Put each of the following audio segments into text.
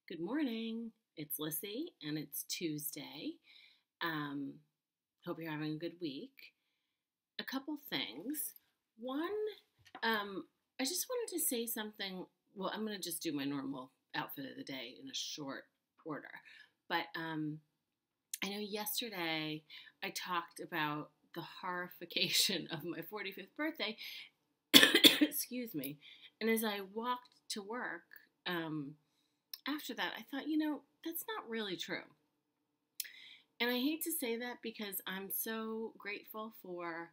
Good morning. It's Lissy and it's Tuesday. Um, Hope you're having a good week. A couple things. One, I just wanted to say something. Well, I'm going to just do my normal outfit of the day in a short order. But I know yesterday I talked about the horrification of my 45th birthday. Excuse me. And as I walked to work, after that, I thought, that's not really true. And I hate to say that because I'm so grateful for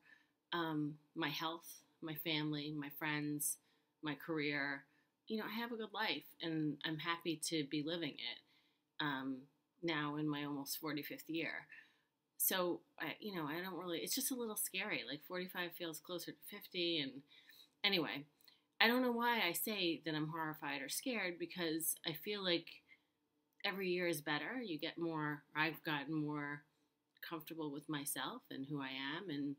my health, my family, my friends, my career. I have a good life and I'm happy to be living it now in my almost 45th year. So, I don't really, it's just a little scary. Like 45 feels closer to 50. And anyway, I don't know why I say that I'm horrified or scared because I feel like every year is better. I've gotten more comfortable with myself and who I am and,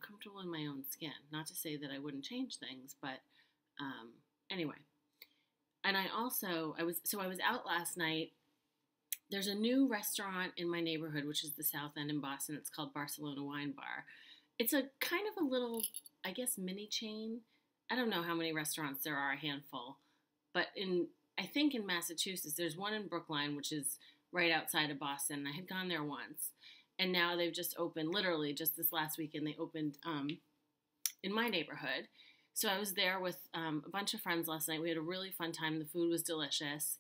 comfortable in my own skin. Not to say that I wouldn't change things, but anyway. And I was out last night. There's a new restaurant in my neighborhood, which is the South End in Boston. It's called Barcelona Wine Bar. It's a kind of a little, I guess, mini chain. I don't know how many restaurants there are, a handful. But I think in Massachusetts, there's one in Brookline, which is right outside of Boston. I had gone there once. And now they've just opened, literally just this last weekend, they opened in my neighborhood. So I was there with a bunch of friends last night. We had a really fun time. The food was delicious.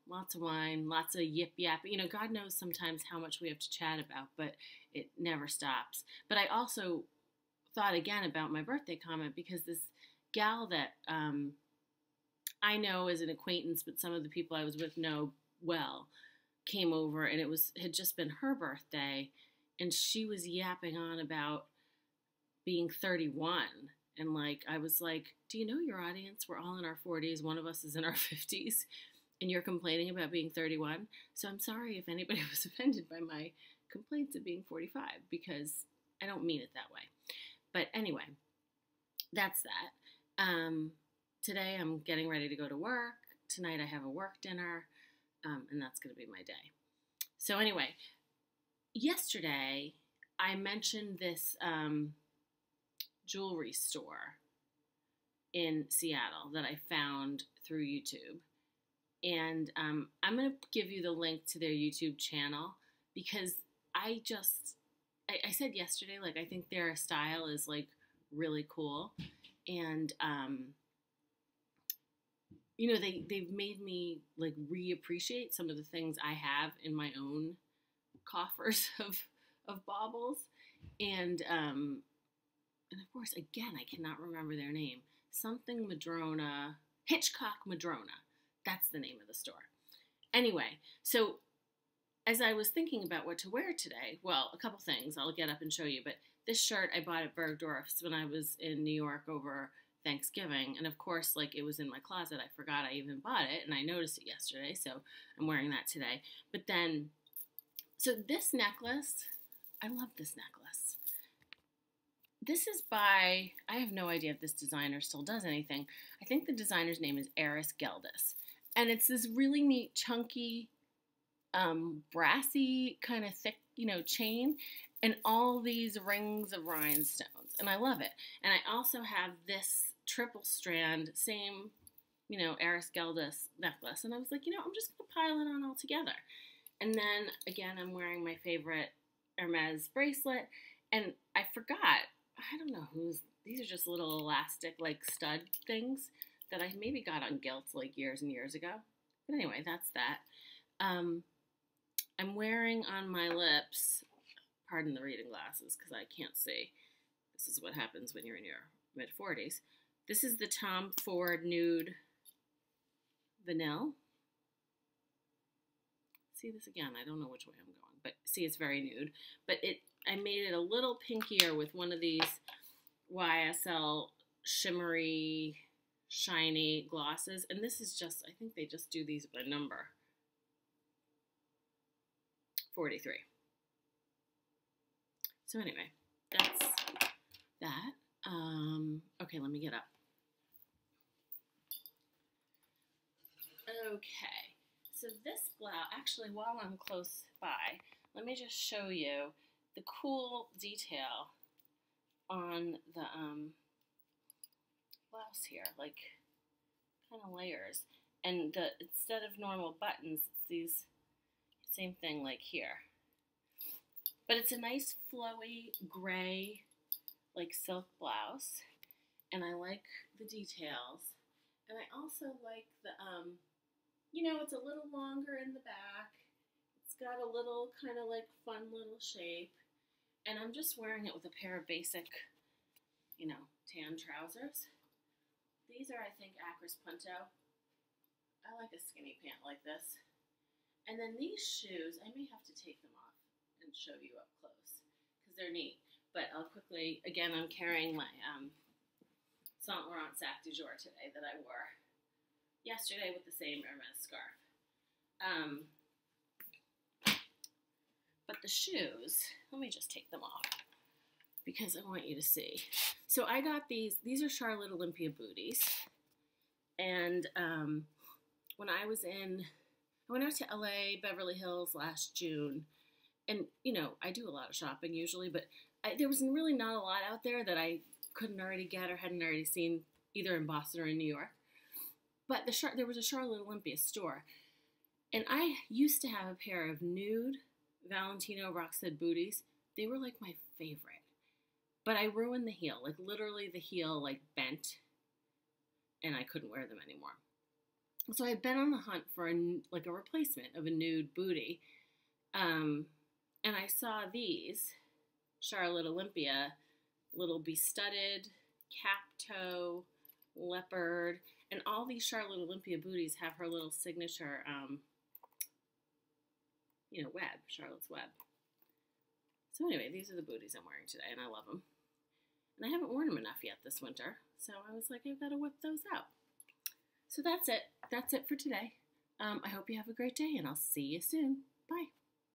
Lots of wine, lots of yip yap. God knows sometimes how much we have to chat about, but it never stops. But I also thought again about my birthday comment because this gal that I know as an acquaintance, but some of the people I was with know well, came over and had just been her birthday, and she was yapping on about being 31. And I was like, do you know your audience? We're all in our 40s. One of us is in our 50s. And you're complaining about being 31. So I'm sorry if anybody was offended by my complaints of being 45 because I don't mean it that way. But anyway, that's that. Today I'm getting ready to go to work. Tonight I have a work dinner, and that's going to be my day. So anyway, yesterday I mentioned this jewelry store in Seattle that I found through YouTube. And I'm going to give you the link to their YouTube channel because I said yesterday, I think their style is really cool. And, they've made me reappreciate some of the things I have in my own coffers of baubles. And of course, again, I cannot remember their name. Something Madrona, Hitchcock Madrona. That's the name of the store. Anyway, so as I was thinking about what to wear today, well, a couple things. I'll get up and show you. But this shirt I bought at Bergdorf's when I was in New York over Thanksgiving. And of course, it was in my closet. I forgot I even bought it. And I noticed it yesterday. So I'm wearing that today. But then, so this necklace, I love this necklace. This is by, I have no idea if this designer still does anything. I think the designer's name is Aris Geldis. And it's this really neat, chunky, brassy, kind of thick, chain. And all these rings of rhinestones. And I love it. And I also have this triple strand, same, Aris Geldis necklace. And I was like, I'm just going to pile it on all together. And then, again, I'm wearing my favorite Hermés bracelet. And I forgot. I don't know these are just little elastic stud things that I maybe got on Gilts years and years ago. But anyway, that's that. I'm wearing on my lips, pardon the reading glasses because I can't see. This is what happens when you're in your mid-40s. This is the Tom Ford Nude Vanille. See this again, I don't know which way I'm going, but see it's very nude. But I made it a little pinkier with one of these YSL shimmery, shiny glosses. And this is just, I think they just do these by number. 43. So anyway, that's that. Okay, let me get up. Okay, so this blouse, actually while I'm close by, let me just show you the cool detail on the blouse here, like kind of layers. And instead of normal buttons, it's these same thing like here. But it's a nice flowy gray like silk blouse, and I like the details. And I also like the it's a little longer in the back. It's got a little kind of like fun little shape. And I'm just wearing it with a pair of basic, tan trousers. These are, I think, Acris Punto. I like a skinny pant like this. And then these shoes, I may have to take them off and show you up close because they're neat. But I'll quickly, again, I'm carrying my Saint Laurent Sac du Jour today that I wore yesterday with the same Hermès scarf. But the shoes, let me just take them off because I want you to see. So I got these are Charlotte Olympia booties. And when I went out to LA, Beverly Hills last June. And, I do a lot of shopping usually, but there was really not a lot out there that I couldn't already get or hadn't already seen either in Boston or in New York. But there was a Charlotte Olympia store. And I used to have a pair of nude Valentino Roxette booties. They were like my favorite. But I ruined the heel. Like literally the heel like bent and I couldn't wear them anymore. So I've been on the hunt for a replacement of a nude booty. And I saw these Charlotte Olympia, little be-studded, cap toe, leopard, and all these Charlotte Olympia booties have her little signature, web, Charlotte's web. So anyway, these are the booties I'm wearing today, and I love them. And I haven't worn them enough yet this winter, so I was like, I've got to whip those out. So that's it. That's it for today. I hope you have a great day, and I'll see you soon. Bye.